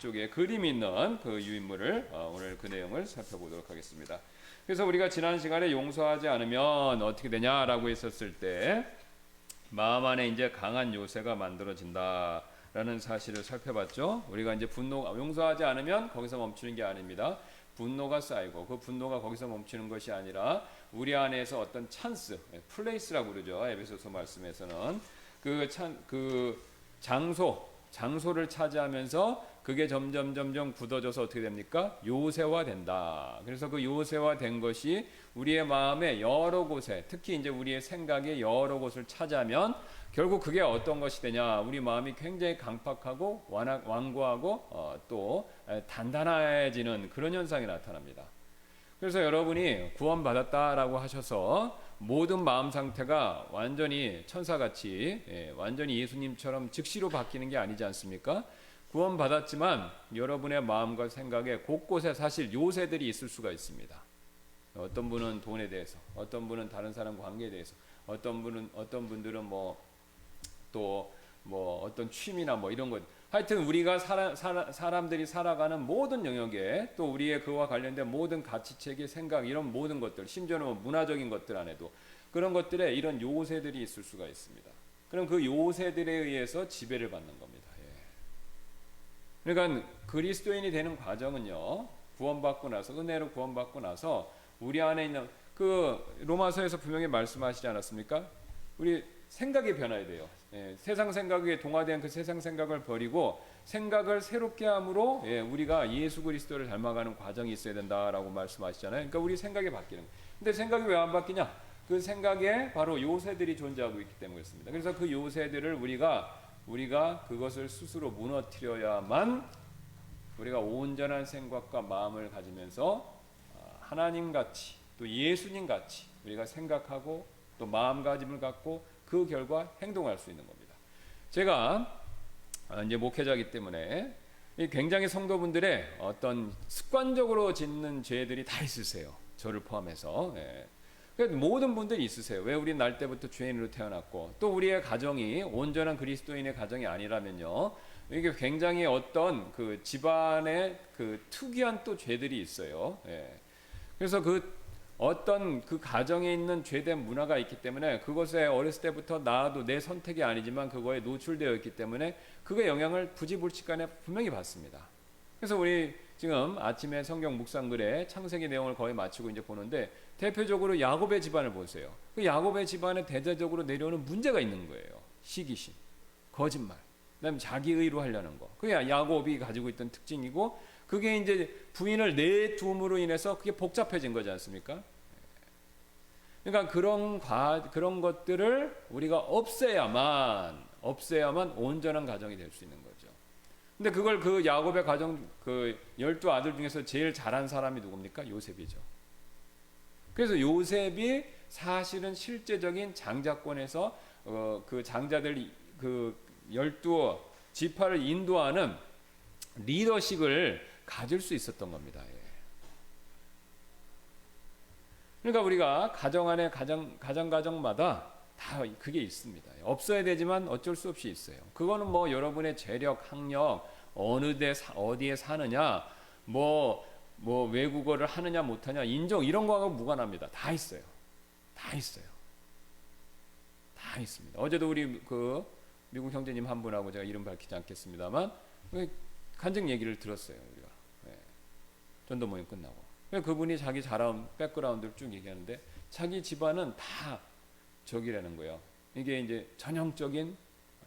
뒤쪽에 그림이 있는 그 유인물을 오늘 그 내용을 살펴보도록 하겠습니다. 그래서 우리가 지난 시간에 용서하지 않으면 어떻게 되냐라고 했었을 때 마음 안에 이제 강한 요새가 만들어진다라는 사실을 살펴봤죠. 우리가 이제 용서하지 않으면 거기서 멈추는 게 아닙니다. 분노가 쌓이고 그 분노가 거기서 멈추는 것이 아니라 우리 안에서 어떤 찬스, 플레이스라고 그러죠. 에베소서 말씀에서는 그 장소를 차지하면서 그게 점점 굳어져서 어떻게 됩니까? 요새화된다. 그래서 그 요새화된 것이 우리의 마음의 여러 곳에, 특히 이제 우리의 생각의 여러 곳을 차지하면 결국 그게 어떤 것이 되냐? 우리 마음이 굉장히 강팍하고 완고하고 또 단단해지는 그런 현상이 나타납니다. 그래서 여러분이 구원받았다라고 하셔서 모든 마음 상태가 완전히 천사같이 완전히 예수님처럼 즉시로 바뀌는 게 아니지 않습니까? 구원받았지만 여러분의 마음과 생각에 곳곳에 사실 요새들이 있을 수가 있습니다. 어떤 분은 돈에 대해서, 어떤 분은 다른 사람 관계에 대해서, 어떤 분들은 어떤 취미나 이런 것. 하여튼 우리가 사람들이 살아가는 모든 영역에 또 우리의 그와 관련된 모든 가치체계, 생각, 이런 모든 것들, 심지어는 문화적인 것들 안에도 그런 것들에 이런 요새들이 있을 수가 있습니다. 그럼 그 요새들에 의해서 지배를 받는 겁니다. 그러니까 그리스도인이 되는 과정은요, 구원받고 나서, 은혜로 구원받고 나서 우리 안에 있는 로마서에서 분명히 말씀하시지 않았습니까? 우리 생각이 변화야 돼요. 세상 생각에 동화된 그 세상 생각을 버리고 생각을 새롭게 함으로 우리가 예수 그리스도를 닮아가는 과정이 있어야 된다라고 말씀하시잖아요. 그러니까 우리 생각이 바뀌는 거예요. 근데 생각이 왜 안 바뀌냐? 그 생각에 바로 요새들이 존재하고 있기 때문에 그렇습니다. 그래서 그 요새들을 우리가 그것을 스스로 무너뜨려야만 우리가 온전한 생각과 마음을 가지면서 하나님같이 또 예수님같이 우리가 생각하고 또 마음가짐을 갖고 그 결과 행동할 수 있는 겁니다. 제가 이제 목회자이기 때문에 굉장히 성도분들의 어떤 습관적으로 짓는 죄들이 다 있으세요. 저를 포함해서. 모든 분들이 있으세요. 왜 우리 날 때부터 죄인으로 태어났고 또 우리의 가정이 온전한 그리스도인의 가정이 아니라면요, 이게 굉장히 어떤 그 집안의 그 특이한 또 죄들이 있어요. 그래서 어떤 그 가정에 있는 죄된 문화가 있기 때문에 그것에 어렸을 때부터 나도 내 선택이 아니지만 그거에 노출되어 있기 때문에 그게 영향을 부지불식간에 분명히 받습니다. 그래서 우리 지금 아침에 성경 묵상글에 창세기 내용을 거의 마치고 이제 보는데 대표적으로 야곱의 집안을 보세요. 그 야곱의 집안에 대대적으로 내려오는 문제가 있는 거예요. 시기심, 거짓말, 그다음에 자기의로 하려는 거. 그게 야곱이 가지고 있던 특징이고 그게 이제 부인을 내둠으로 인해서 그게 복잡해진 거지 않습니까? 그러니까 그런 것들을 우리가 없애야만 온전한 가정이 될 수 있는 거죠. 근데 그걸 그 야곱의 가정 12아들 중에서 제일 잘한 사람이 누굽니까? 요셉이죠. 그래서 요셉이 사실은 실제적인 장자권에서 그 장자들 12지파를 인도하는 리더십을 가질 수 있었던 겁니다. 그러니까 우리가 가정 안에 가정마다 다 그게 있습니다. 없어야 되지만 어쩔 수 없이 있어요. 그거는 여러분의 재력, 학력, 어디에 사느냐, 외국어를 하느냐 못하냐, 인종 이런 거하고 무관합니다. 다 있어요. 다 있습니다. 어제도 우리 미국 형제님 한 분하고 제가 이름 밝히지 않겠습니다만 간증 얘기를 들었어요. 우리가 전도 모임 끝나고 그분이 자기 자라온 백그라운드를 쭉 얘기하는데 자기 집안은 다 저기라는 거예요. 이게 이제 전형적인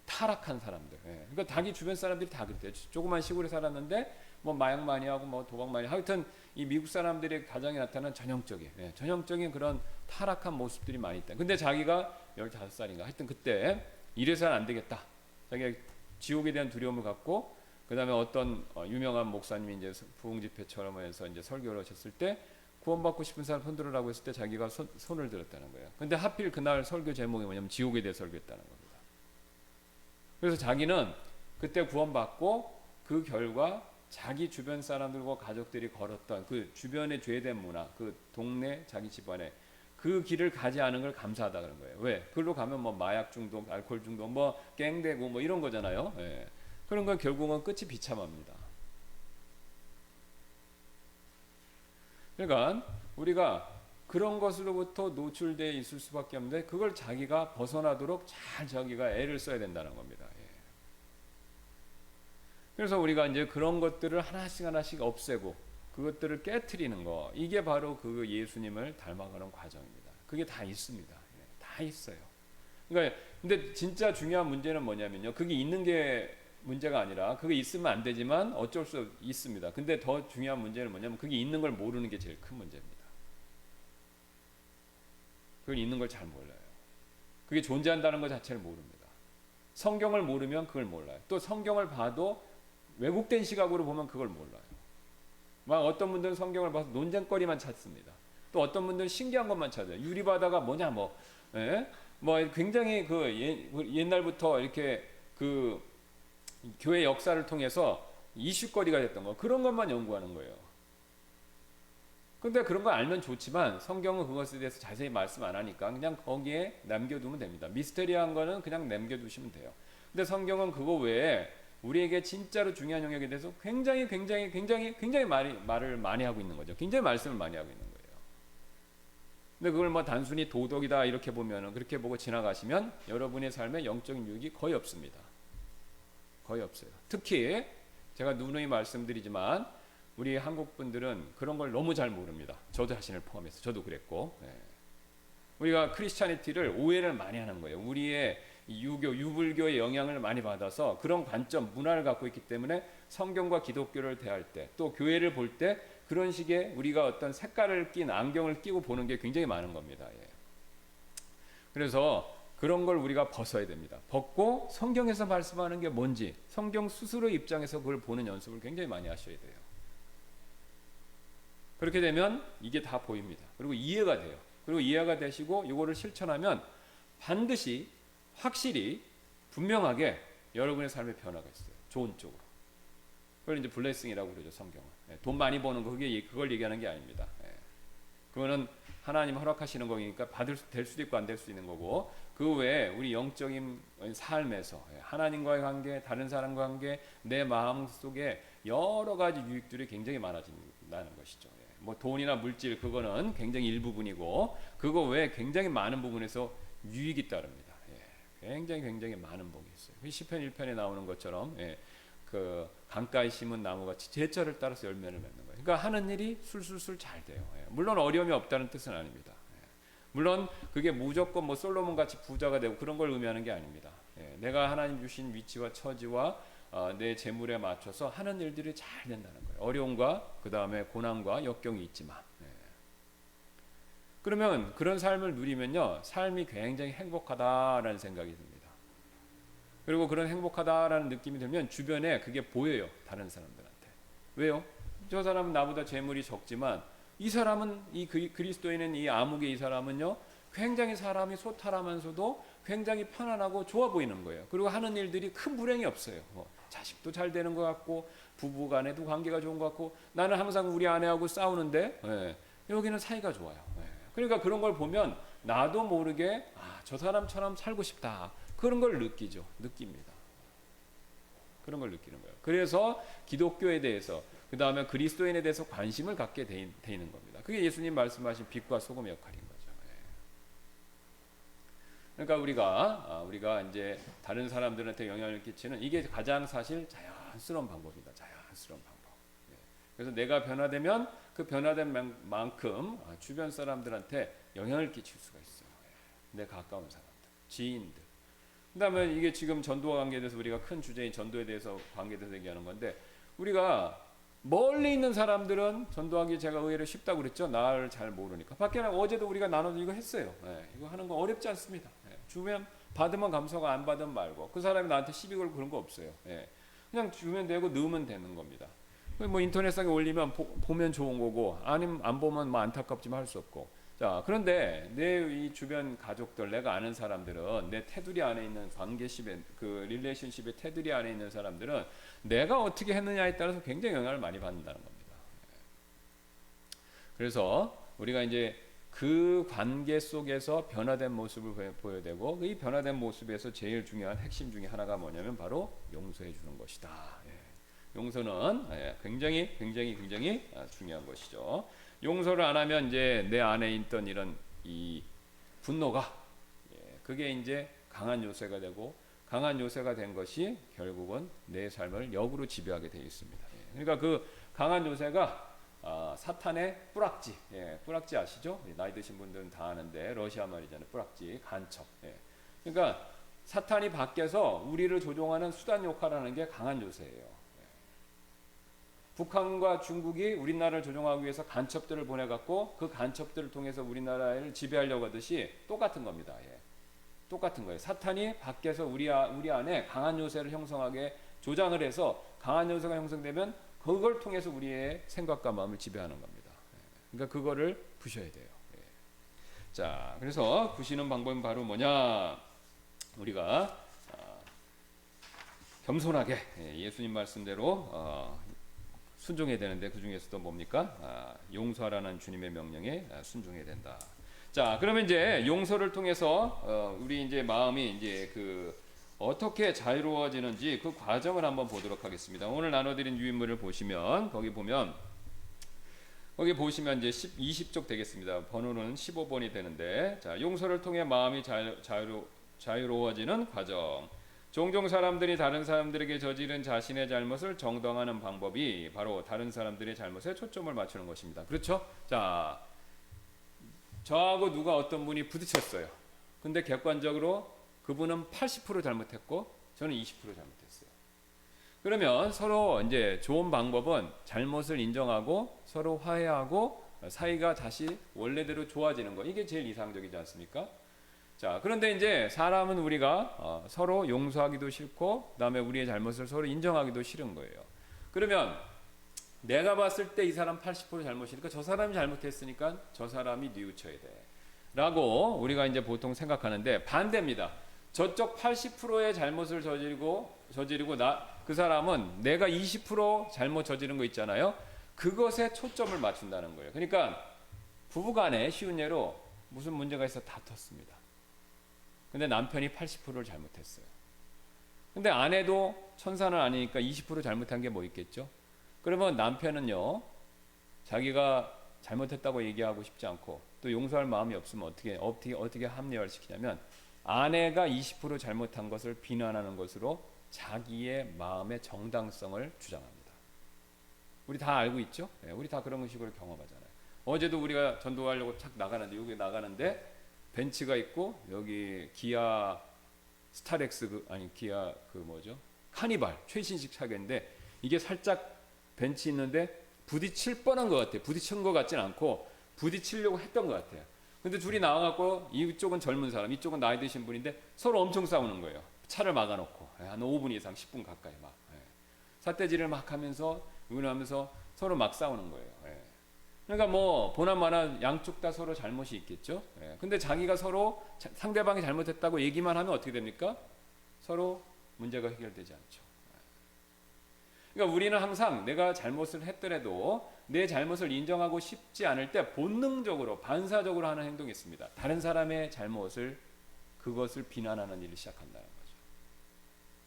타락한 사람들. 그러니까 자기 주변 사람들이 다 그랬대요. 조그만 시골에 살았는데 마약 많이 하고 도박 많이 하고 하여튼 이 미국 사람들의 가정에 나타나는 전형적인 그런 타락한 모습들이 많이 있다. 근데 자기가 15살인가 하여튼 그때 이래서는 안 되겠다. 자기가 지옥에 대한 두려움을 갖고 그다음에 어떤 유명한 목사님이 이제 부흥 집회처럼 해서 이제 설교를 하셨을 때 구원받고 싶은 사람 손들으라고 했을 때 자기가 손을 들었다는 거예요. 근데 하필 그날 설교 제목이 뭐냐면 지옥에 대해 설교했다는 겁니다. 그래서 자기는 그때 구원받고 그 결과 자기 주변 사람들과 가족들이 걸었던 그 주변의 죄된 문화, 그 동네 자기 집안에 그 길을 가지 않은 걸 감사하다 그런 거예요. 왜? 그걸로 가면 마약 중독, 알코올 중독, 깽대고 이런 거잖아요. 그런 건 결국은 끝이 비참합니다. 그러니까 우리가 그런 것으로부터 노출되어 있을 수밖에 없는데 그걸 자기가 벗어나도록 잘 자기가 애를 써야 된다는 겁니다. 예. 그래서 우리가 이제 그런 것들을 하나씩 하나씩 없애고 그것들을 깨트리는 거, 이게 바로 그 예수님을 닮아가는 과정입니다. 그게 다 있습니다. 예. 다 있어요. 그러니까 근데 진짜 중요한 문제는 뭐냐면요, 그게 있는 게 문제가 아니라 그게 있으면 안 되지만 어쩔 수 있습니다. 근데 더 중요한 문제는 뭐냐면 그게 있는 걸 모르는 게 제일 큰 문제입니다. 그걸 있는 걸 잘 몰라요. 그게 존재한다는 것 자체를 모릅니다. 성경을 모르면 그걸 몰라요. 또 성경을 봐도 왜곡된 시각으로 보면 그걸 몰라요. 막 어떤 분들은 성경을 봐서 논쟁거리만 찾습니다. 또 어떤 분들은 신기한 것만 찾아요. 유리바다가 뭐냐 뭐, 예? 뭐 굉장히 옛날부터 이렇게 그 교회 역사를 통해서 이슈거리가 됐던 거, 그런 것만 연구하는 거예요. 근데 그런 거 알면 좋지만 성경은 그것에 대해서 자세히 말씀 안 하니까 그냥 거기에 남겨두면 됩니다. 미스테리한 거는 그냥 남겨두시면 돼요. 근데 성경은 그거 외에 우리에게 진짜로 중요한 영역에 대해서 굉장히 말을 많이 하고 있는 거죠. 굉장히 말씀을 많이 하고 있는 거예요. 근데 그걸 뭐 단순히 도덕이다 이렇게 보면은, 그렇게 보고 지나가시면 여러분의 삶에 영적인 유익이 거의 없습니다. 거의 없어요. 특히 제가 누누이 말씀드리지만 우리 한국 분들은 그런 걸 너무 잘 모릅니다. 저도 자신을 포함해서 저도 그랬고, 예. 우리가 크리스찬리티를 오해를 많이 하는 거예요. 우리의 유교, 유불교의 영향을 많이 받아서 그런 관점, 문화를 갖고 있기 때문에 성경과 기독교를 대할 때, 또 교회를 볼 때 그런 식의 우리가 어떤 색깔을 낀 안경을 끼고 보는 게 굉장히 많은 겁니다. 예. 그래서 그런 걸 우리가 벗어야 됩니다. 벗고 성경에서 말씀하는 게 뭔지 성경 스스로 입장에서 그걸 보는 연습을 굉장히 많이 하셔야 돼요. 그렇게 되면 이게 다 보입니다. 그리고 이해가 돼요. 그리고 이해가 되시고 이거를 실천하면 반드시 확실히 분명하게 여러분의 삶의 변화가 있어요. 좋은 쪽으로. 그걸 이제 블레싱이라고 그러죠, 성경은. 돈 많이 버는 거, 그걸 얘기하는 게 아닙니다. 그거는 하나님 허락하시는 거니까 될 수도 있고 안 될 수도 있는 거고, 그 외에 우리 영적인 삶에서 하나님과의 관계, 다른 사람과의 관계, 내 마음 속에 여러 가지 유익들이 굉장히 많아진다는 것이죠. 뭐 돈이나 물질, 그거는 굉장히 일부분이고 그거 외에 굉장히 많은 부분에서 유익이 따릅니다. 굉장히 많은 복이 있어요. 시편 1편에 나오는 것처럼 그 강가에 심은 나무같이 제철을 따라서 열매를 맺는 거예요. 그러니까 하는 일이 술술술 잘 돼요. 물론 어려움이 없다는 뜻은 아닙니다. 물론 그게 무조건 뭐 솔로몬 같이 부자가 되고 그런 걸 의미하는 게 아닙니다. 내가 하나님 주신 위치와 처지와 내 재물에 맞춰서 하는 일들이 잘 된다는 거예요. 어려움과 그 다음에 고난과 역경이 있지만, 그러면 그런 삶을 누리면요, 삶이 굉장히 행복하다라는 생각이 듭니다. 그리고 그런 행복하다라는 느낌이 들면 주변에 그게 보여요, 다른 사람들한테. 왜요? 저 사람은 나보다 재물이 적지만 이 사람은, 이 그리스도인은, 이 암흑의 이 사람은요, 굉장히 사람이 소탈하면서도 굉장히 편안하고 좋아 보이는 거예요. 그리고 하는 일들이 큰 불행이 없어요. 자식도 잘 되는 것 같고 부부간에도 관계가 좋은 것 같고, 나는 항상 우리 아내하고 싸우는데 여기는 사이가 좋아요. 그러니까 그런 걸 보면 나도 모르게 저 사람처럼 살고 싶다, 그런 걸 느낍니다. 그런 걸 느끼는 거예요. 그래서 기독교에 대해서, 그 다음에 그리스도인에 대해서 관심을 갖게 돼 있는 겁니다. 그게 예수님 말씀하신 빛과 소금의 역할인 거죠. 그러니까 우리가 이제 다른 사람들한테 영향을 끼치는, 이게 가장 사실 자연스러운 방법입니다. 자연스러운 방법. 그래서 내가 변화되면 그 변화된 만큼 주변 사람들한테 영향을 끼칠 수가 있어요. 내 가까운 사람들, 지인들. 그다음에 이게 지금 전도와 관계에 대해서 우리가 큰 주제인 전도에 대해서, 관계에 대해서 얘기하는 건데, 우리가 멀리 있는 사람들은 전도하기 제가 의외로 쉽다고 그랬죠. 나를 잘 모르니까. 밖에 어제도 우리가 나눠서 이거 했어요. 이거 하는 거 어렵지 않습니다. 주면 받으면 감사하고 안 받으면 말고, 그 사람이 나한테 시비 걸고 그런 거 없어요. 그냥 주면 되고 넣으면 되는 겁니다. 뭐 인터넷상에 올리면 보면 좋은 거고, 아니면 안 보면 뭐 안타깝지만 할 수 없고. 자, 그런데 내 이 주변 가족들, 내가 아는 사람들은, 내 테두리 안에 있는 관계십의, 그 릴레이션십의 테두리 안에 있는 사람들은 내가 어떻게 했느냐에 따라서 굉장히 영향을 많이 받는다는 겁니다. 그래서 우리가 이제 그 관계 속에서 변화된 모습을 보여야 되고, 이 변화된 모습에서 제일 중요한 핵심 중에 하나가 뭐냐면 바로 용서해 주는 것이다. 용서는 굉장히 중요한 것이죠. 용서를 안 하면 이제 내 안에 있던 이런 이 분노가 그게 이제 강한 요새가 되고 강한 요새가 된 것이 결국은 내 삶을 역으로 지배하게 되어 있습니다. 그러니까 그 강한 요새가 사탄의 뿌락지, 뿌락지 아시죠? 나이 드신 분들은 다 아는데 러시아 말이잖아요. 뿌락지, 간첩. 그러니까 사탄이 밖에서 우리를 조종하는 수단 역할을 하는 게 강한 요새예요. 북한과 중국이 우리나라를 조종하기 위해서 간첩들을 보내갖고 그 간첩들을 통해서 우리나라를 지배하려고 하듯이 똑같은 겁니다. 똑같은 거예요. 사탄이 밖에서 우리 안에 강한 요새를 형성하게 조장을 해서 강한 요새가 형성되면 그걸 통해서 우리의 생각과 마음을 지배하는 겁니다. 그러니까 그거를 부셔야 돼요. 자, 그래서 부시는 방법은 바로 뭐냐? 우리가 겸손하게 예수님 말씀대로 순종해야 되는데 그 중에서도 뭡니까? 용서하라는 주님의 명령에 순종해야 된다. 자, 그러면 이제 용서를 통해서 우리 이제 마음이 이제 어떻게 자유로워지는지 그 과정을 한번 보도록 하겠습니다. 오늘 나눠드린 유인물을 보시면 거기 보시면 이제 20쪽 되겠습니다. 번호는 15번이 되는데, 자, 용서를 통해 마음이 자유로워지는 과정. 종종 사람들이 다른 사람들에게 저지른 자신의 잘못을 정당화하는 방법이 바로 다른 사람들의 잘못에 초점을 맞추는 것입니다. 그렇죠? 자, 저하고 누가 어떤 분이 부딪혔어요. 근데 객관적으로 그분은 80% 잘못했고 저는 20% 잘못했어요. 그러면 서로 이제 좋은 방법은 잘못을 인정하고 서로 화해하고 사이가 다시 원래대로 좋아지는 거. 이게 제일 이상적이지 않습니까? 자, 그런데 이제 사람은 우리가 서로 용서하기도 싫고 그다음에 우리의 잘못을 서로 인정하기도 싫은 거예요. 그러면 내가 봤을 때 이 사람 80% 잘못이니까 저 사람이 잘못했으니까 저 사람이 뉘우쳐야 돼 라고 우리가 이제 보통 생각하는데 반대입니다. 저쪽 80%의 잘못을 저지르고 그 사람은 내가 20% 잘못 저지른 거 있잖아요. 그것에 초점을 맞춘다는 거예요. 그러니까 부부간에 쉬운 예로 무슨 문제가 있어 다퉜습니다. 근데 남편이 80%를 잘못했어요. 근데 아내도 천사는 아니니까 20% 잘못한 게 뭐 있겠죠? 그러면 남편은요, 자기가 잘못했다고 얘기하고 싶지 않고 또 용서할 마음이 없으면 어떻게 합리화를 시키냐면 아내가 20% 잘못한 것을 비난하는 것으로 자기의 마음의 정당성을 주장합니다. 우리 다 알고 있죠? 우리 다 그런 식으로 경험하잖아요. 어제도 우리가 전도하려고 착 나가는데 여기 나가는데 벤츠가 있고 여기 기아 스타렉스 기아 카니발 최신식 차겠는데 이게 살짝 벤츠 있는데 부딪힐 뻔한 것 같아요. 부딪힌 것 같진 않고 부딪히려고 했던 것 같아요. 근데 둘이 나와갖고 이쪽은 젊은 사람, 이쪽은 나이 드신 분인데 서로 엄청 싸우는 거예요. 차를 막아놓고 한 5분 이상, 10분 가까이 막 삿대질을 막 하면서 의논하면서 서로 막 싸우는 거예요. 그러니까 뭐 보나마나 양쪽 다 서로 잘못이 있겠죠. 근데 자기가 서로 상대방이 잘못했다고 얘기만 하면 어떻게 됩니까? 서로 문제가 해결되지 않죠. 그러니까 우리는 항상 내가 잘못을 했더라도 내 잘못을 인정하고 싶지 않을 때 본능적으로 반사적으로 하는 행동이 있습니다. 다른 사람의 잘못을 그것을 비난하는 일을 시작한다는 거죠.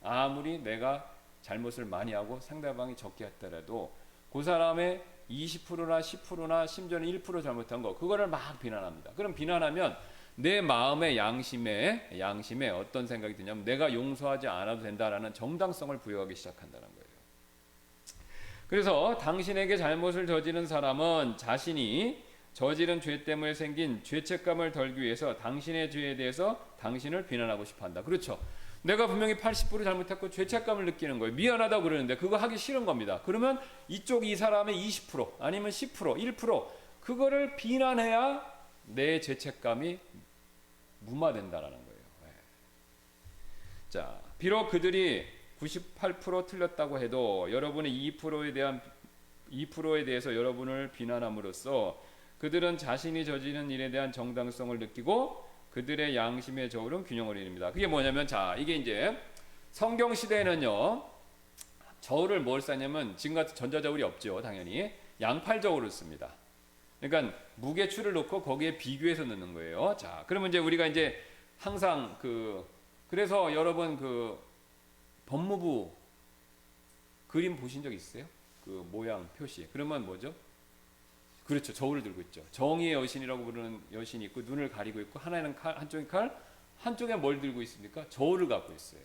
아무리 내가 잘못을 많이 하고 상대방이 적게 했더라도 그 사람의 20%나 10%나 심지어는 1% 잘못한 거 그거를 막 비난합니다. 그럼 비난하면 내 마음의 양심에 어떤 생각이 드냐면 내가 용서하지 않아도 된다라는 정당성을 부여하기 시작한다는 거예요. 그래서 당신에게 잘못을 저지른 사람은 자신이 저지른 죄 때문에 생긴 죄책감을 덜기 위해서 당신의 죄에 대해서 당신을 비난하고 싶어한다. 그렇죠. 내가 분명히 80% 잘못했고 죄책감을 느끼는 거예요. 미안하다고 그러는데 그거 하기 싫은 겁니다. 그러면 이 사람의 20% 아니면 10% 1% 그거를 비난해야 내 죄책감이 무마된다라는 거예요. 자, 비록 그들이 98% 틀렸다고 해도 여러분의 2%에 대해서 여러분을 비난함으로써 그들은 자신이 저지른 일에 대한 정당성을 느끼고 그들의 양심의 저울은 균형을 이룹니다. 그게 뭐냐면 자, 이게 이제 성경 시대에는요. 저울을 뭘 쓰냐면 지금 같은 전자저울이 없죠. 당연히 양팔 저울을 씁니다. 그러니까 무게추를 놓고 거기에 비교해서 넣는 거예요. 자, 그러면 이제 우리가 이제 항상 그래서 여러분 법무부 그림 보신 적 있어요? 그 모양 표시. 그러면 뭐죠? 그렇죠. 저울을 들고 있죠. 정의의 여신이라고 부르는 여신이 있고 눈을 가리고 있고 하나는 칼, 한쪽에 칼, 한쪽에 뭘 들고 있습니까? 저울을 갖고 있어요.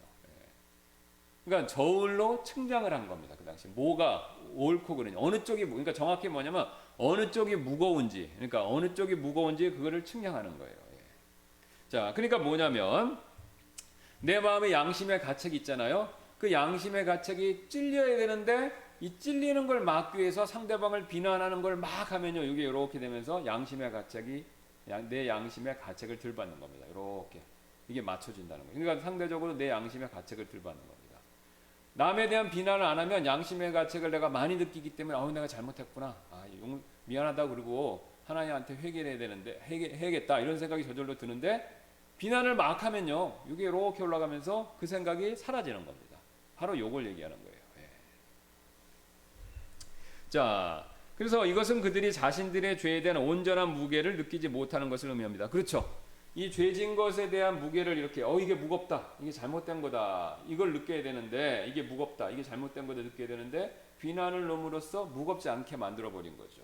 그러니까 저울로 측량을 한 겁니다. 그 당시 뭐가 옳고 그르냐, 어느 쪽이 그러니까 정확히 뭐냐면 어느 쪽이 무거운지, 그러니까 어느 쪽이 무거운지 그거를 측량하는 거예요. 자, 그러니까 뭐냐면 내 마음에 양심의 가책이 있잖아요. 그 양심의 가책이 찔려야 되는데 이 찔리는 걸 막기 위해서 상대방을 비난하는 걸 막 하면요, 이게 이렇게 되면서 양심의 가책이 내 양심의 가책을 덜 받는 겁니다. 이렇게 이게 맞춰진다는 거예요. 그러니까 상대적으로 내 양심의 가책을 덜 받는 겁니다. 남에 대한 비난을 안 하면 양심의 가책을 내가 많이 느끼기 때문에 내가 잘못했구나, 미안하다, 그러고 하나님한테 회개해야 되는데 해야겠다 이런 생각이 저절로 드는데 비난을 막 하면요, 이게 이렇게 올라가면서 그 생각이 사라지는 겁니다. 바로 요걸 얘기하는 거예요. 자, 그래서 이것은 그들이 자신들의 죄에 대한 온전한 무게를 느끼지 못하는 것을 의미합니다. 그렇죠? 이 죄진 것에 대한 무게를 이렇게 이게 무겁다, 이게 잘못된 거다, 이걸 느껴야 되는데, 이게 무겁다, 이게 잘못된 거다 느껴야 되는데 비난을 넘으로써 무겁지 않게 만들어 버린 거죠.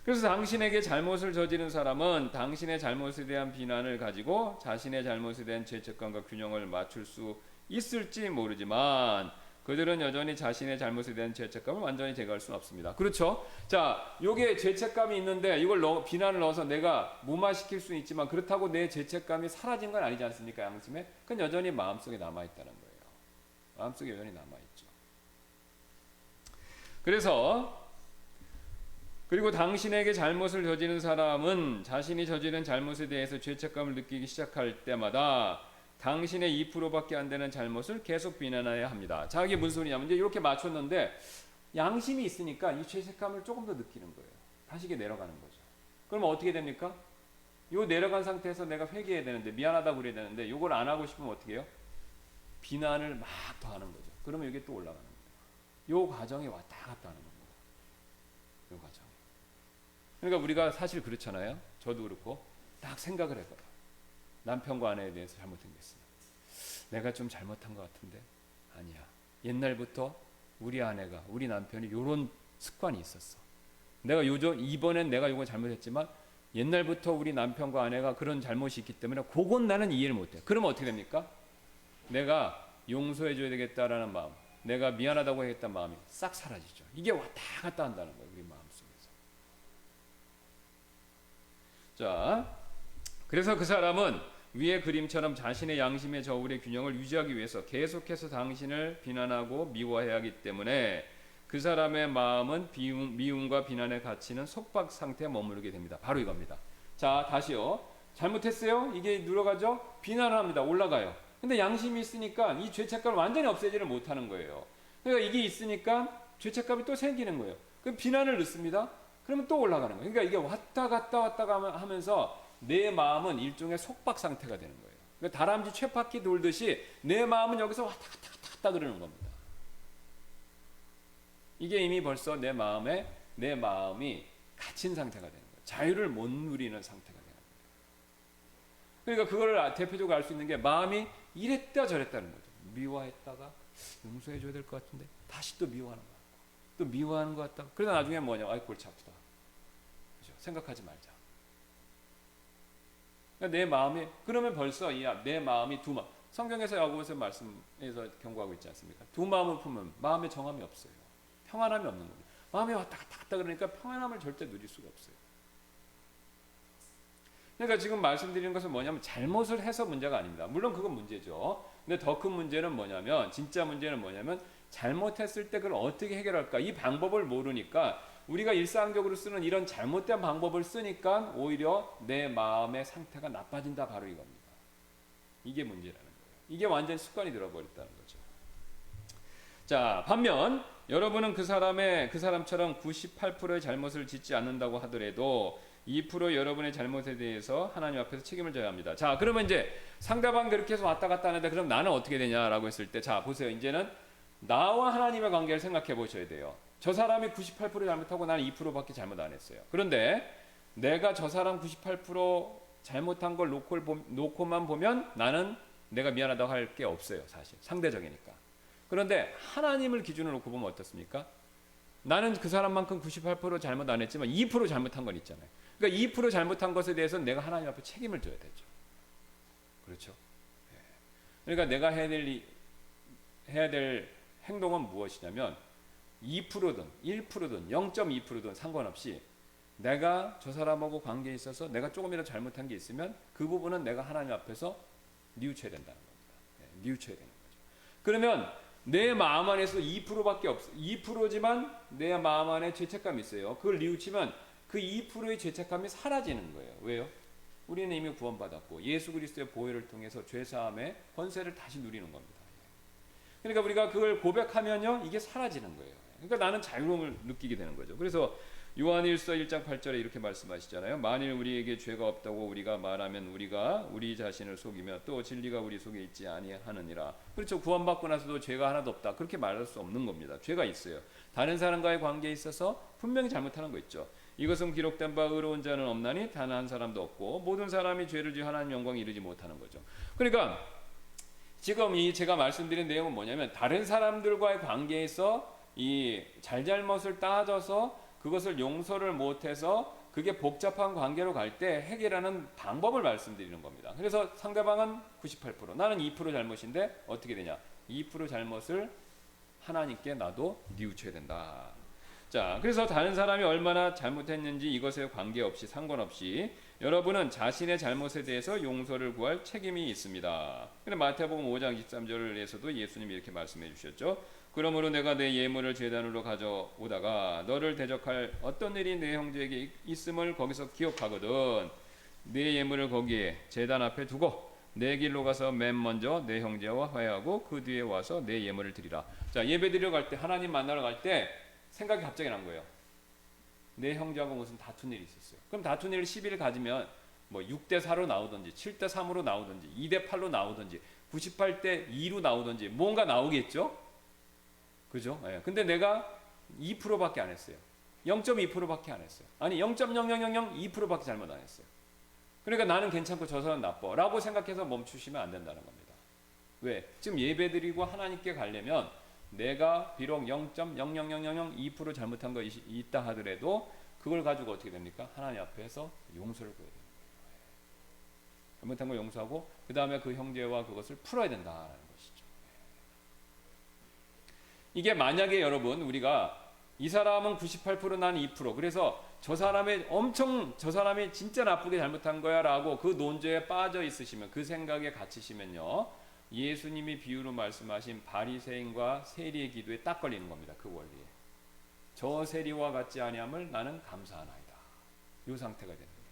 그래서 당신에게 잘못을 저지른 사람은 당신의 잘못에 대한 비난을 가지고 자신의 잘못에 대한 죄책감과 균형을 맞출 수 있을지 모르지만 그들은 여전히 자신의 잘못에 대한 죄책감을 완전히 제거할 수는 없습니다. 그렇죠? 자, 요게 죄책감이 있는데 이걸 비난을 넣어서 내가 무마시킬 수는 있지만 그렇다고 내 죄책감이 사라진 건 아니지 않습니까? 양심에? 그건 여전히 마음속에 남아있다는 거예요. 마음속에 여전히 남아있죠. 그리고 당신에게 잘못을 저지른 사람은 자신이 저지른 잘못에 대해서 죄책감을 느끼기 시작할 때마다 당신의 2%밖에 안 되는 잘못을 계속 비난해야 합니다. 자, 이게 무슨 소리냐면 이제 이렇게 맞췄는데 양심이 있으니까 이 죄책감을 조금 더 느끼는 거예요. 다시 이게 내려가는 거죠. 그러면 어떻게 됩니까? 요 내려간 상태에서 내가 회개해야 되는데, 미안하다고 그래야 되는데, 요걸 안 하고 싶으면 어떻게 해요? 비난을 막 더 하는 거죠. 그러면 이게 또 올라가는 거예요. 요 과정이 왔다 갔다 하는 겁니다. 요 과정. 그러니까 우리가 사실 그렇잖아요. 저도 그렇고 딱 생각을 해봐요. 남편과 아내에 대해서 잘못한 게 있어요. 내가 좀 잘못한 것 같은데 아니야. 옛날부터 우리 아내가, 우리 남편이 이런 습관이 있었어. 이번엔 내가 이거 잘못했지만 옛날부터 우리 남편과 아내가 그런 잘못이 있기 때문에 그건 나는 이해를 못해. 그러면 어떻게 됩니까? 내가 용서해줘야 되겠다라는 마음, 내가 미안하다고 하겠다는 마음이 싹 사라지죠. 이게 왔다 갔다 한다는 거예요, 우리 마음속에서. 자, 그래서 그 사람은 위의 그림처럼 자신의 양심의 저울의 균형을 유지하기 위해서 계속해서 당신을 비난하고 미워해야 하기 때문에 그 사람의 마음은 미움과 비난에 갇히는 속박 상태에 머무르게 됩니다. 바로 이겁니다. 자, 다시요. 잘못했어요? 이게 늘어가죠? 비난을 합니다. 올라가요. 근데 양심이 있으니까 이 죄책감을 완전히 없애지를 못하는 거예요. 그러니까 이게 있으니까 죄책감이 또 생기는 거예요. 그럼 비난을 넣습니다. 그러면 또 올라가는 거예요. 그러니까 이게 왔다 갔다 하면서 내 마음은 일종의 속박 상태가 되는 거예요. 그러니까 다람쥐 쳇바퀴 돌듯이 내 마음은 여기서 왔다 갔다 그러는 겁니다. 이게 이미 벌써 내 마음이 갇힌 상태가 되는 거예요. 자유를 못 누리는 상태가 되는 거예요. 그러니까 그걸 대표적으로 알 수 있는 게 마음이 이랬다 저랬다는 거죠. 미워했다가 용서해줘야 될 것 같은데 다시 또 미워하는 것 같고 또 미워하는 것 같다. 그러다 나중에 뭐냐? 아이 골치 아프다. 그렇죠? 생각하지 말자. 내 마음이, 그러면 벌써 내 마음이 두 마음. 성경에서 야고보서 말씀에서 경고하고 있지 않습니까? 두 마음을 품으면 마음에 정함이 없어요. 평안함이 없는 겁니다. 마음이 왔다 갔다 그러니까 평안함을 절대 누릴 수가 없어요. 그러니까 지금 말씀드리는 것은 뭐냐면 잘못을 해서 문제가 아닙니다. 물론 그건 문제죠. 근데 더 큰 문제는 뭐냐면, 진짜 문제는 뭐냐면 잘못했을 때 그걸 어떻게 해결할까? 이 방법을 모르니까 우리가 일상적으로 쓰는 이런 잘못된 방법을 쓰니까 오히려 내 마음의 상태가 나빠진다. 바로 이겁니다. 이게 문제라는 거예요. 이게 완전 습관이 들어버렸다는 거죠. 자, 반면 여러분은 그 사람처럼 98%의 잘못을 짓지 않는다고 하더라도 2% 여러분의 잘못에 대해서 하나님 앞에서 책임을 져야 합니다. 자, 그러면 이제 상대방 그렇게 해서 왔다 갔다 하는데 그럼 나는 어떻게 되냐라고 했을 때, 자, 보세요. 이제는 나와 하나님의 관계를 생각해 보셔야 돼요. 저 사람이 98% 잘못하고 나는 2%밖에 잘못 안 했어요. 그런데 내가 저 사람 98% 잘못한 걸 놓고만 보면 나는 내가 미안하다고 할 게 없어요. 사실 상대적이니까. 그런데 하나님을 기준으로 놓고 보면 어떻습니까? 나는 그 사람만큼 98% 잘못 안 했지만 2% 잘못한 건 있잖아요. 그러니까 2% 잘못한 것에 대해서는 내가 하나님 앞에 책임을 져야 되죠. 그렇죠? 그러니까 내가 해야 될 행동은 무엇이냐면 2%든 1%든 0.2%든 상관없이 내가 저 사람하고 관계에 있어서 내가 조금이라도 잘못한 게 있으면 그 부분은 내가 하나님 앞에서 뉘우쳐야 된다는 겁니다. 뉘우쳐야 되는 거죠. 그러면 내 마음 안에서 2%밖에 없어. 2%지만 내 마음 안에 죄책감이 있어요. 그걸 뉘우치면 그 2%의 죄책감이 사라지는 거예요. 왜요? 우리는 이미 구원받았고 예수 그리스도의 보혈을 통해서 죄사함의 권세를 다시 누리는 겁니다. 그러니까 우리가 그걸 고백하면요, 이게 사라지는 거예요. 그러니까 나는 자유로움을 느끼게 되는 거죠. 그래서 요한일서 1장 8절에 이렇게 말씀하시잖아요. 만일 우리에게 죄가 없다고 우리가 말하면 우리가 우리 자신을 속이며 또 진리가 우리 속에 있지 아니하느니라. 그렇죠. 구원받고 나서도 죄가 하나도 없다. 그렇게 말할 수 없는 겁니다. 죄가 있어요. 다른 사람과의 관계에 있어서 분명히 잘못하는 거 있죠. 이것은 기록된 바 의로운 자는 없나니 단 한 사람도 없고 모든 사람이 죄를 지어 하나님 영광에 이르지 못하는 거죠. 그러니까 지금 이 제가 말씀드린 내용은 뭐냐면 다른 사람들과의 관계에서 이 잘잘못을 따져서 그것을 용서를 못해서 그게 복잡한 관계로 갈 때 해결하는 방법을 말씀드리는 겁니다. 그래서 상대방은 98%, 나는 2% 잘못인데 어떻게 되냐? 2% 잘못을 하나님께 나도 뉘우쳐야 된다. 자, 그래서 다른 사람이 얼마나 잘못했는지 이것에 관계없이 상관없이 여러분은 자신의 잘못에 대해서 용서를 구할 책임이 있습니다. 근데 마태복음 5장 23절에서도 예수님이 이렇게 말씀해 주셨죠. 그러므로 내가 내 예물을 제단으로 가져오다가 너를 대적할 어떤 일이 내 형제에게 있음을 거기서 기억하거든 내 예물을 거기에 제단 앞에 두고 내 길로 가서 맨 먼저 내 형제와 화해하고 그 뒤에 와서 내 예물을 드리라. 자, 예배 드리러 갈 때 하나님 만나러 갈 때 생각이 갑자기 난 거예요. 내 형제하고 무슨 다툰 일이 있었어요. 그럼 다툰 일을 10일 가지면 뭐 6대 4로 나오든지 7대 3으로 나오든지 2대 8로 나오든지 98대 2로 나오든지 뭔가 나오겠죠? 그죠? 예. 근데 내가 2%밖에 안 했어요. 0.2%밖에 안 했어요. 아니 0.0002%밖에 잘못 안 했어요. 그러니까 나는 괜찮고 저 사람은 나빠 라고 생각해서 멈추시면 안 된다는 겁니다. 왜? 지금 예배드리고 하나님께 가려면 내가 비록 0.00002% 잘못한 거 있다 하더라도 그걸 가지고 어떻게 됩니까? 하나님 앞에서 용서를 구해야 됩니다. 잘못한 걸 용서하고 그 다음에 그 형제와 그것을 풀어야 된다는 것이죠. 이게 만약에 여러분 우리가 이 사람은 98% 난 2% 그래서 저 사람이 진짜 나쁘게 잘못한 거야 라고 그 논조에 빠져 있으시면 그 생각에 갇히시면요 예수님이 비유로 말씀하신 바리새인과 세리의 기도에 딱 걸리는 겁니다. 그 원리에. 저 세리와 같지 아니함을 나는 감사하나이다. 이 상태가 되는 거예요.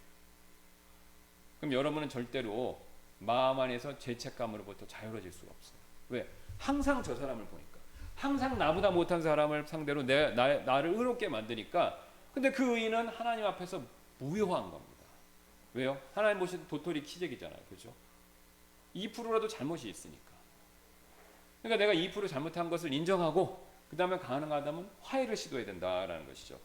그럼 여러분은 절대로 마음 안에서 죄책감으로부터 자유로워질 수가 없어요. 왜? 항상 저 사람을 보니까. 항상 나보다 못한 사람을 상대로 나를 의롭게 만드니까 근데 그 의는 하나님 앞에서 무효한 겁니다. 왜요? 하나님 보시는 도토리 키재기잖아요. 그렇죠? 2%라도 잘못이 있으니까. 그러니까 내가 2% 잘못한 것을 인정하고 그 다음에 가능하다면 화해를 시도해야 된다라는 것이죠.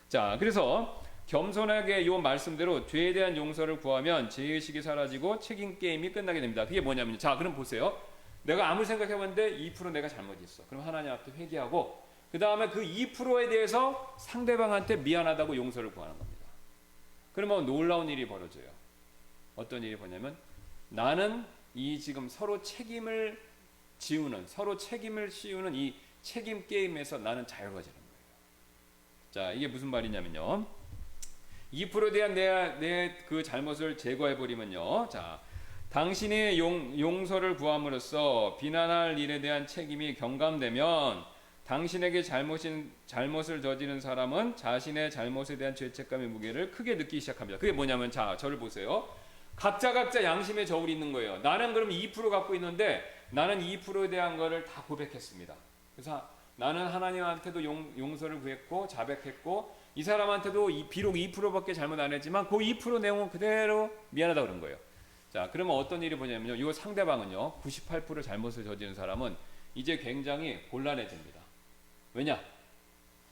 자, 그래서 겸손하게 이 말씀대로 죄에 대한 용서를 구하면 죄의식이 사라지고 책임 게임이 끝나게 됩니다. 그게 뭐냐면요. 자, 그럼 보세요. 내가 아무리 생각해봤는데 2% 내가 잘못이 있어. 그럼 하나님 앞에 회개하고 그 다음에 그 2%에 대해서 상대방한테 미안하다고 용서를 구하는 겁니다. 그러면 놀라운 일이 벌어져요. 어떤 일이 벌냐면 나는 이 지금 서로 책임을 씌우는 이 책임 게임에서 나는 자유로워지는 거예요. 자, 이게 무슨 말이냐면요. 2%에 대한 내 그 잘못을 제거해 버리면요. 자, 당신이 용서를 구함으로써 비난할 일에 대한 책임이 경감되면 당신에게 잘못을 저지른 사람은 자신의 잘못에 대한 죄책감의 무게를 크게 느끼기 시작합니다. 그게 뭐냐면 자, 저를 보세요. 각자 양심의 저울이 있는 거예요. 나는 그럼 2% 갖고 있는데 나는 2%에 대한 거를 다 고백했습니다. 그래서 나는 하나님한테도 용서를 구했고 자백했고 이 사람한테도 비록 2%밖에 잘못 안 했지만 그 2% 내용은 그대로 미안하다 그런 거예요. 자, 그러면 어떤 일이 뭐냐면요. 이 상대방은요. 98% 잘못을 저지른 사람은 이제 굉장히 곤란해집니다. 왜냐?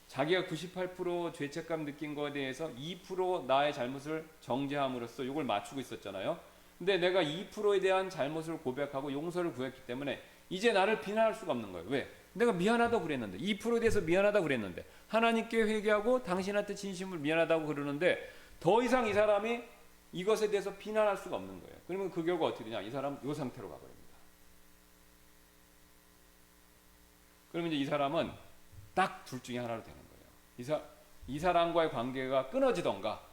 자기가 98% 죄책감 느낀 거에 대해서 2% 나의 잘못을 정죄함으로써 이걸 맞추고 있었잖아요. 근데 내가 2%에 대한 잘못을 고백하고 용서를 구했기 때문에 이제 나를 비난할 수가 없는 거예요. 왜? 내가 미안하다고 그랬는데 2%에 대해서 미안하다고 그랬는데 하나님께 회개하고 당신한테 진심으로 미안하다고 그러는데 더 이상 이 사람이 이것에 대해서 비난할 수가 없는 거예요. 그러면 그 결과 어떻게 되냐? 이 사람 이 상태로 가버립니다. 그러면 이제 이 사람은 딱 둘 중에 하나로 되는 거예요. 이 사람과의 관계가 끊어지던가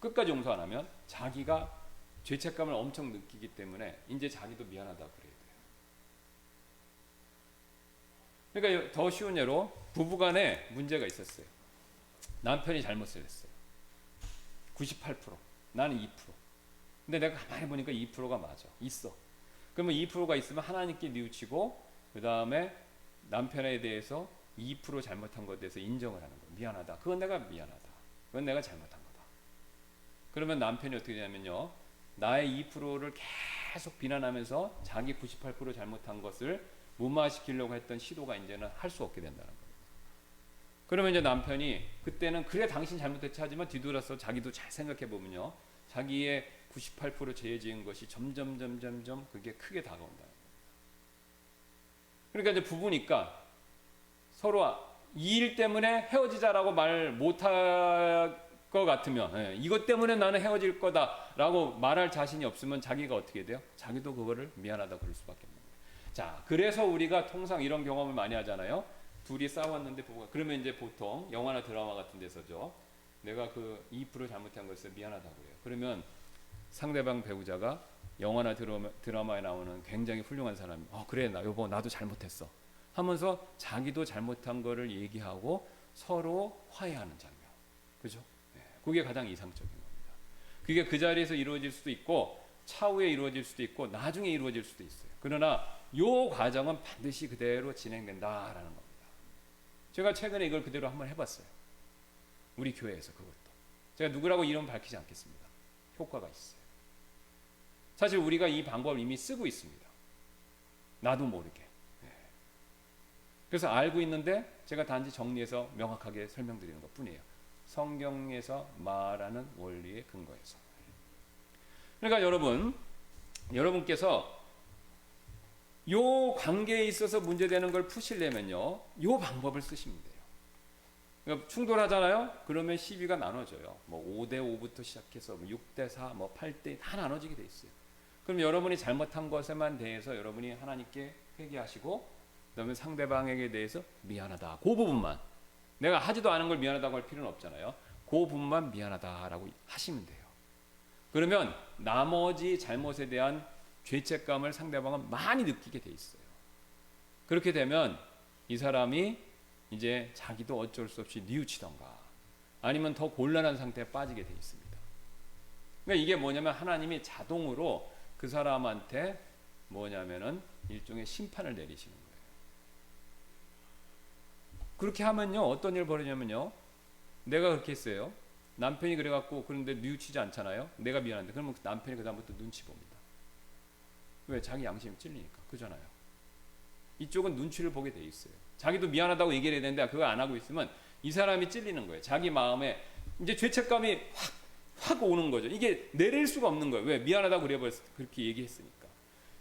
끝까지 용서 안 하면 자기가 죄책감을 엄청 느끼기 때문에 이제 자기도 미안하다고 그래야 돼요. 그러니까 더 쉬운 예로 부부간에 문제가 있었어요. 남편이 잘못을 했어요. 98%, 나는 2%. 근데 내가 가만히 보니까 2%가 맞아. 있어. 그러면 2%가 있으면 하나님께 뉘우치고 그 다음에 남편에 대해서 2% 잘못한 것에 대해서 인정을 하는 거예요. 미안하다. 그건 내가 미안하다. 그건 내가 잘못한 거다. 그러면 남편이 어떻게 되냐면요. 나의 2%를 계속 비난하면서 자기 98% 잘못한 것을 무마시키려고 했던 시도가 이제는 할 수 없게 된다는 거예요. 그러면 이제 남편이 그때는 그래 당신 잘못했지 하지만 뒤돌아서 자기도 잘 생각해 보면요. 자기의 98% 죄 지은 것이 점점 그게 크게 다가온다는 거예요. 그러니까 이제 부부니까 서로 이 일 때문에 헤어지자라고 말 못할 것 같으면 이것 때문에 나는 헤어질 거다라고 말할 자신이 없으면 자기가 어떻게 돼요? 자기도 그거를 미안하다 그럴 수밖에 없는 거예요. 자, 그래서 우리가 통상 이런 경험을 많이 하잖아요. 둘이 싸웠는데 부부가 그러면 이제 보통 영화나 드라마 같은 데서죠. 내가 그 2% 잘못한 것을 미안하다고 해요. 그러면 상대방 배우자가 영화나 드라마에 나오는 굉장히 훌륭한 사람이 그래 나 여보 나도 잘못했어 하면서 자기도 잘못한 거를 얘기하고 서로 화해하는 장면. 그죠? 그게 가장 이상적인 겁니다. 그게 그 자리에서 이루어질 수도 있고 차후에 이루어질 수도 있고 나중에 이루어질 수도 있어요. 그러나 이 과정은 반드시 그대로 진행된다라는 겁니다. 제가 최근에 이걸 그대로 한번 해봤어요. 우리 교회에서 그것도. 제가 누구라고 이름 밝히지 않겠습니다. 효과가 있어요. 사실 우리가 이 방법을 이미 쓰고 있습니다. 나도 모르게. 그래서 알고 있는데 제가 단지 정리해서 명확하게 설명드리는 것 뿐이에요. 성경에서 말하는 원리의 근거에서. 그러니까 여러분께서 이 관계에 있어서 문제되는 걸 푸시려면요, 이 방법을 쓰시면 돼요. 그러니까 충돌하잖아요. 그러면 시비가 나눠져요. 뭐 5대5부터 시작해서 6대4, 뭐 8대 다 나눠지게 돼 있어요. 그럼 여러분이 잘못한 것에만 대해서 여러분이 하나님께 회개하시고, 그다음에 상대방에게 대해서 미안하다. 그 부분만. 내가 하지도 않은 걸 미안하다고 할 필요는 없잖아요. 그 부분만 미안하다라고 하시면 돼요. 그러면 나머지 잘못에 대한 죄책감을 상대방은 많이 느끼게 돼 있어요. 그렇게 되면 이 사람이 이제 자기도 어쩔 수 없이 뉘우치던가 아니면 더 곤란한 상태에 빠지게 돼 있습니다. 그러니까 이게 뭐냐면 하나님이 자동으로 그 사람한테 뭐냐면은 일종의 심판을 내리시는 거예요. 그렇게 하면요 어떤 일 벌어지냐면요, 내가 그렇게 했어요. 남편이 그래갖고 그런데 뉘우치지 않잖아요. 내가 미안한데 그러면 남편이 그다음부터 눈치 봅니다. 왜? 자기 양심이 찔리니까. 그잖아요. 이쪽은 눈치를 보게 돼 있어요. 자기도 미안하다고 얘기를 해야 되는데 그거 안 하고 있으면 이 사람이 찔리는 거예요. 자기 마음에 이제 죄책감이 확 오는 거죠. 이게 내릴 수가 없는 거예요. 왜? 미안하다고 그렇게 얘기했으니까.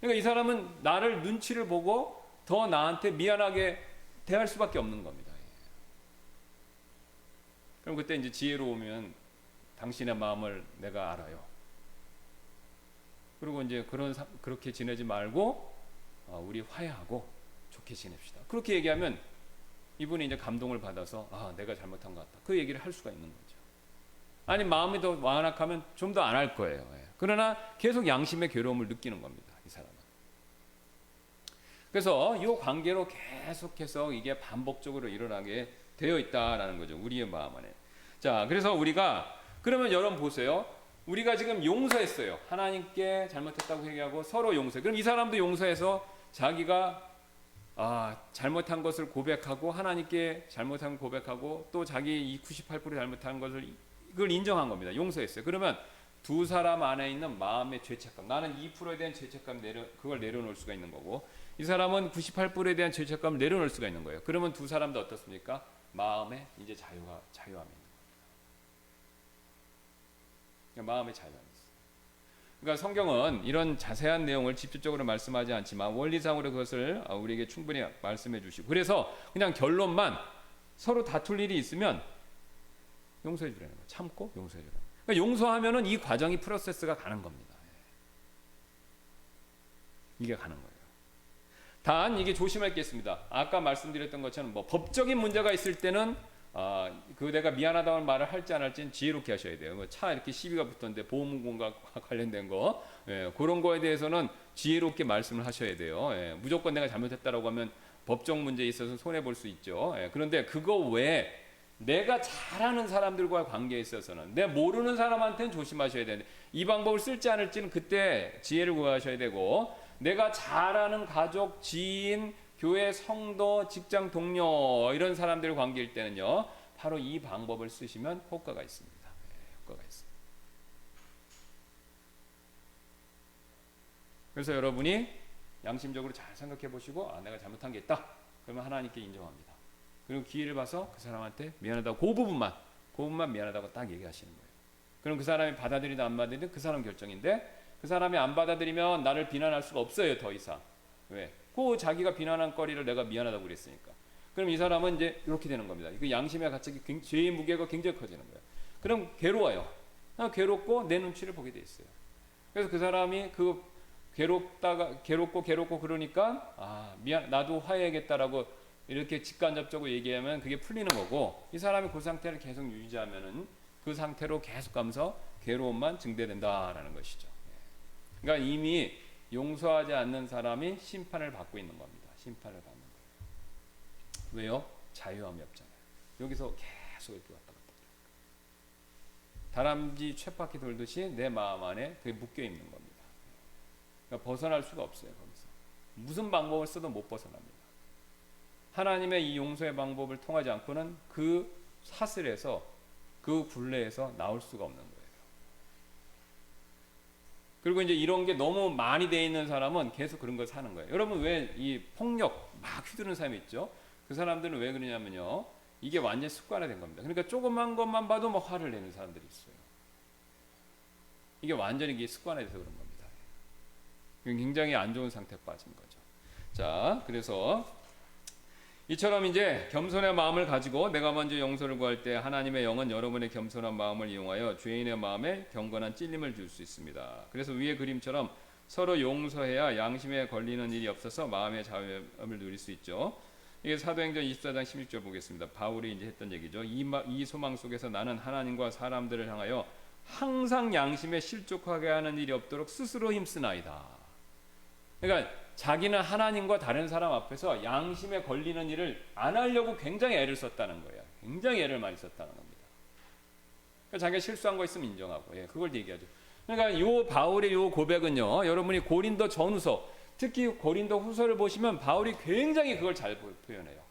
그러니까 이 사람은 나를 눈치를 보고 더 나한테 미안하게 대할 수밖에 없는 겁니다. 그럼 그때 이제 지혜로우면 당신의 마음을 내가 알아요. 그리고 이제 그렇게 지내지 말고 우리 화해하고 좋게 지냅시다. 그렇게 얘기하면 이분이 이제 감동을 받아서 내가 잘못한 것 같다. 그 얘기를 할 수가 있는 거죠. 아니 마음이 더 완악하면 좀 더 안 할 거예요. 그러나 계속 양심의 괴로움을 느끼는 겁니다. 이 사람은. 그래서 이 관계로 계속해서 이게 반복적으로 일어나게 되어 있다라는 거죠. 우리의 마음 안에. 자, 그래서 우리가 그러면 여러분 보세요. 우리가 지금 용서했어요. 하나님께 잘못했다고 얘기하고 서로 용서해. 그럼 이 사람도 용서해서 자기가 잘못한 것을 고백하고 하나님께 잘못한 고백하고 또 자기 이 98% 잘못한 것을 그걸 인정한 겁니다. 용서했어요. 그러면 두 사람 안에 있는 마음의 죄책감, 나는 2%에 대한 죄책감 그걸 내려놓을 수가 있는 거고 이 사람은 98%에 대한 죄책감을 내려놓을 수가 있는 거예요. 그러면 두 사람도 어떻습니까? 마음에 이제 자유함이 있는 겁니다. 마음의 자유함이 있어요. 그러니까 성경은 이런 자세한 내용을 직접적으로 말씀하지 않지만 원리상으로 그것을 우리에게 충분히 말씀해 주시고, 그래서 그냥 결론만 서로 다툴 일이 있으면 용서해 주라는 거예요. 참고 용서해 주라는 거예요. 그러니까 용서하면은 이 과정이 프로세스가 가는 겁니다. 이게 가는 거예요. 단 이게 조심할 게 있습니다. 아까 말씀드렸던 것처럼 뭐 법적인 문제가 있을 때는 그 내가 미안하다는 말을 할지 안 할지는 지혜롭게 하셔야 돼요. 뭐 차 이렇게 시비가 붙었는데 보험금과 관련된 거, 그런 거에 대해서는 지혜롭게 말씀을 하셔야 돼요. 무조건 내가 잘못했다라고 하면 법적 문제에 있어서 손해 볼 수 있죠. 그런데 그거 외에 내가 잘하는 사람들과의 관계에 있어서는, 내가 모르는 사람한테는 조심하셔야 되는데, 이 방법을 쓸지 않을지는 그때 지혜를 구하셔야 되고, 내가 잘하는 가족, 지인, 교회 성도, 직장 동료 이런 사람들의 관계일 때는요, 바로 이 방법을 쓰시면 효과가 있습니다. 효과가 있습니다. 그래서 여러분이 양심적으로 잘 생각해 보시고, 내가 잘못한 게 있다. 그러면 하나님께 인정합니다. 그리고 기회를 봐서 그 사람한테 미안하다고, 그 부분만 미안하다고 딱 얘기하시는 거예요. 그럼 그 사람이 받아들이든 안 받아들이든 그 사람 결정인데, 그 사람이 안 받아들이면 나를 비난할 수가 없어요, 더 이상. 왜? 그 자기가 비난한 거리를 내가 미안하다고 그랬으니까. 그럼 이 사람은 이제 이렇게 되는 겁니다. 그 양심의 가책이, 죄의 무게가 굉장히 커지는 거예요. 그럼 괴로워요. 괴롭고 내 눈치를 보게 돼 있어요. 그래서 그 사람이 그 괴롭고 그러니까 미안, 나도 화해하겠다라고 이렇게 직간접적으로 얘기하면 그게 풀리는 거고, 이 사람이 그 상태를 계속 유지하면은 그 상태로 계속 가면서 괴로움만 증대된다라는 것이죠. 그러니까 이미 용서하지 않는 사람이 심판을 받고 있는 겁니다. 심판을 받는 거예요. 왜요? 자유함이 없잖아요. 여기서 계속 이렇게 왔다 갔다. 다람쥐 쳇바퀴 돌듯이 내 마음 안에 그게 묶여 있는 겁니다. 그러니까 벗어날 수가 없어요. 거기서 무슨 방법을 써도 못 벗어납니다. 하나님의 이 용서의 방법을 통하지 않고는 그 사슬에서, 그 굴레에서 나올 수가 없는 거예요. 그리고 이제 이런 게 너무 많이 돼 있는 사람은 계속 그런 걸 사는 거예요. 여러분, 왜 이 폭력 막 휘두르는 사람이 있죠? 그 사람들은 왜 그러냐면요, 이게 완전 습관화된 겁니다. 그러니까 조그만 것만 봐도 막 화를 내는 사람들이 있어요. 이게 완전히 이게 습관화돼서 그런 겁니다. 굉장히 안 좋은 상태에 빠진 거죠. 자, 그래서 이처럼 이제 겸손의 마음을 가지고 내가 먼저 용서를 구할 때 하나님의 영은 여러분의 겸손한 마음을 이용하여 죄인의 마음에 경건한 찔림을 줄 수 있습니다. 그래서 위의 그림처럼 서로 용서해야 양심에 걸리는 일이 없어서 마음의 자유함을 누릴 수 있죠. 이게 사도행전 24장 16절 보겠습니다. 바울이 이제 했던 얘기죠. 이 소망 속에서 나는 하나님과 사람들을 향하여 항상 양심에 실족하게 하는 일이 없도록 스스로 힘쓰나이다. 그러니까 자기는 하나님과 다른 사람 앞에서 양심에 걸리는 일을 안 하려고 굉장히 애를 썼다는 거예요. 굉장히 애를 많이 썼다는 겁니다. 그러니까 자기가 실수한 거 있으면 인정하고, 그걸 얘기하죠. 그러니까 요 바울의 요 고백은요, 여러분이 고린도 전후서, 특히 고린도 후서를 보시면 바울이 굉장히 그걸 잘 표현해요.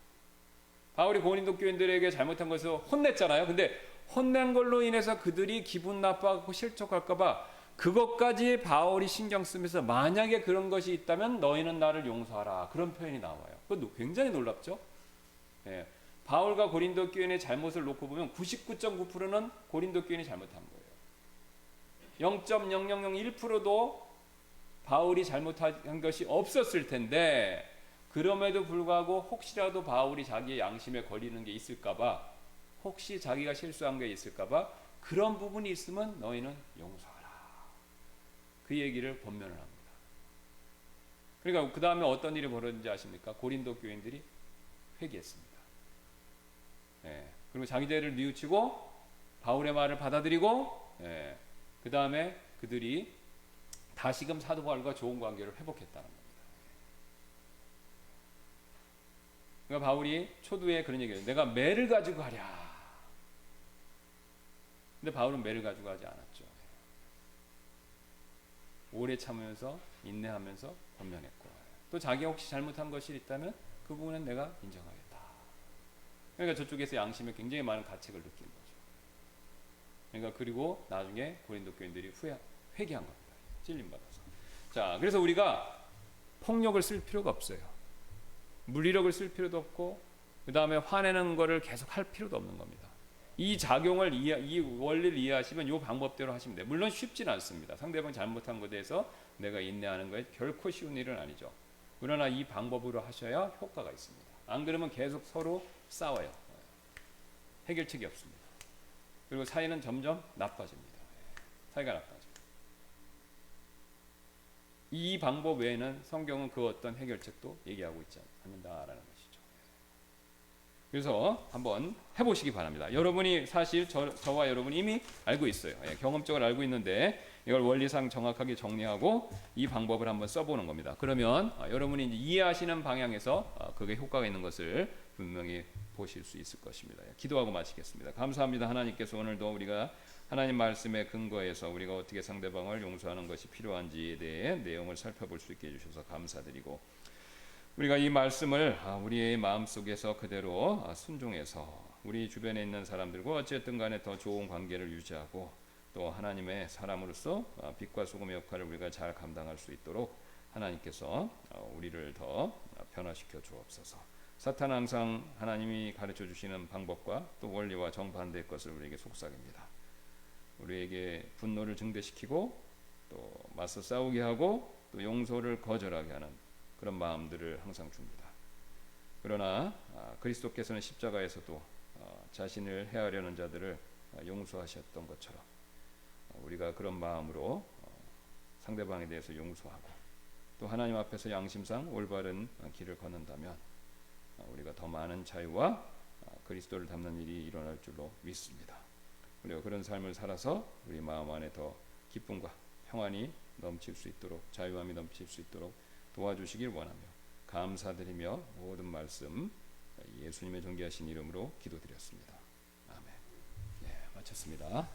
바울이 고린도 교인들에게 잘못한 것을 혼냈잖아요. 근데 혼낸 걸로 인해서 그들이 기분 나빠하고 실족할까봐 그것까지 바울이 신경 쓰면서, 만약에 그런 것이 있다면 너희는 나를 용서하라, 그런 표현이 나와요. 그거 굉장히 놀랍죠. 바울과 고린도 교인의 잘못을 놓고 보면 99.9%는 고린도 교인이 잘못한 거예요. 0.0001%도 바울이 잘못한 것이 없었을 텐데, 그럼에도 불구하고 혹시라도 바울이 자기의 양심에 걸리는 게 있을까봐, 혹시 자기가 실수한 게 있을까봐 그런 부분이 있으면 너희는 용서하라, 그 얘기를 번면을 합니다. 그러니까 그 다음에 어떤 일이 벌어진지 아십니까? 고린도 교인들이 회개했습니다. 그리고 자기 죄를 뉘우치고 바울의 말을 받아들이고, 그 다음에 그들이 다시금 사도 바울과 좋은 관계를 회복했다는 겁니다. 그러니까 바울이 초두에 그런 얘기를 해요. 내가 매를 가지고 가랴. 근데 바울은 매를 가지고 가지 않았죠. 오래 참으면서 인내하면서 권면했고, 또 자기가 혹시 잘못한 것이 있다면 그 부분은 내가 인정하겠다. 그러니까 저쪽에서 양심에 굉장히 많은 가책을 느낀 거죠. 그러니까 그리고 나중에 고린도 교인들이 회개한 겁니다. 찔림받아서. 자, 그래서 우리가 폭력을 쓸 필요가 없어요. 물리력을 쓸 필요도 없고, 그 다음에 화내는 거를 계속 할 필요도 없는 겁니다. 이 작용을 이 원리를 이해하시면 이 방법대로 하시면 돼요. 물론 쉽지는 않습니다. 상대방 잘못한 것에 대해서 내가 인내하는 것이 결코 쉬운 일은 아니죠. 그러나 이 방법으로 하셔야 효과가 있습니다. 안 그러면 계속 서로 싸워요. 해결책이 없습니다. 그리고 사이는 점점 나빠집니다. 사이가 나빠져요. 이 방법 외에는 성경은 그 어떤 해결책도 얘기하고 있지 않는다라는 것이죠. 그래서 한번 해보시기 바랍니다. 여러분이 사실 저와 여러분이 이미 알고 있어요. 경험적으로 알고 있는데 이걸 원리상 정확하게 정리하고 이 방법을 한번 써보는 겁니다. 그러면 여러분이 이제 이해하시는 방향에서 그게 효과가 있는 것을 분명히 보실 수 있을 것입니다. 기도하고 마치겠습니다. 감사합니다. 하나님께서 오늘도 우리가 하나님 말씀에 근거해서 우리가 어떻게 상대방을 용서하는 것이 필요한지에 대해 내용을 살펴볼 수 있게 해주셔서 감사드리고, 우리가 이 말씀을 우리의 마음속에서 그대로 순종해서 우리 주변에 있는 사람들과 어쨌든 간에 더 좋은 관계를 유지하고 또 하나님의 사람으로서 빛과 소금의 역할을 우리가 잘 감당할 수 있도록 하나님께서 우리를 더 변화시켜 주옵소서. 사탄은 항상 하나님이 가르쳐 주시는 방법과 또 원리와 정반대의 것을 우리에게 속삭입니다. 우리에게 분노를 증대시키고 또 맞서 싸우게 하고 또 용서를 거절하게 하는 그런 마음들을 항상 줍니다. 그러나 그리스도께서는 십자가에서도 자신을 해하려는 자들을 용서하셨던 것처럼 우리가 그런 마음으로 상대방에 대해서 용서하고 또 하나님 앞에서 양심상 올바른 길을 걷는다면 우리가 더 많은 자유와 그리스도를 닮는 일이 일어날 줄로 믿습니다. 우리가 그런 삶을 살아서 우리 마음 안에 더 기쁨과 평안이 넘칠 수 있도록, 자유함이 넘칠 수 있도록 도와주시길 원하며 감사드리며 모든 말씀 예수님의 존귀하신 이름으로 기도드렸습니다. 아멘. 마쳤습니다.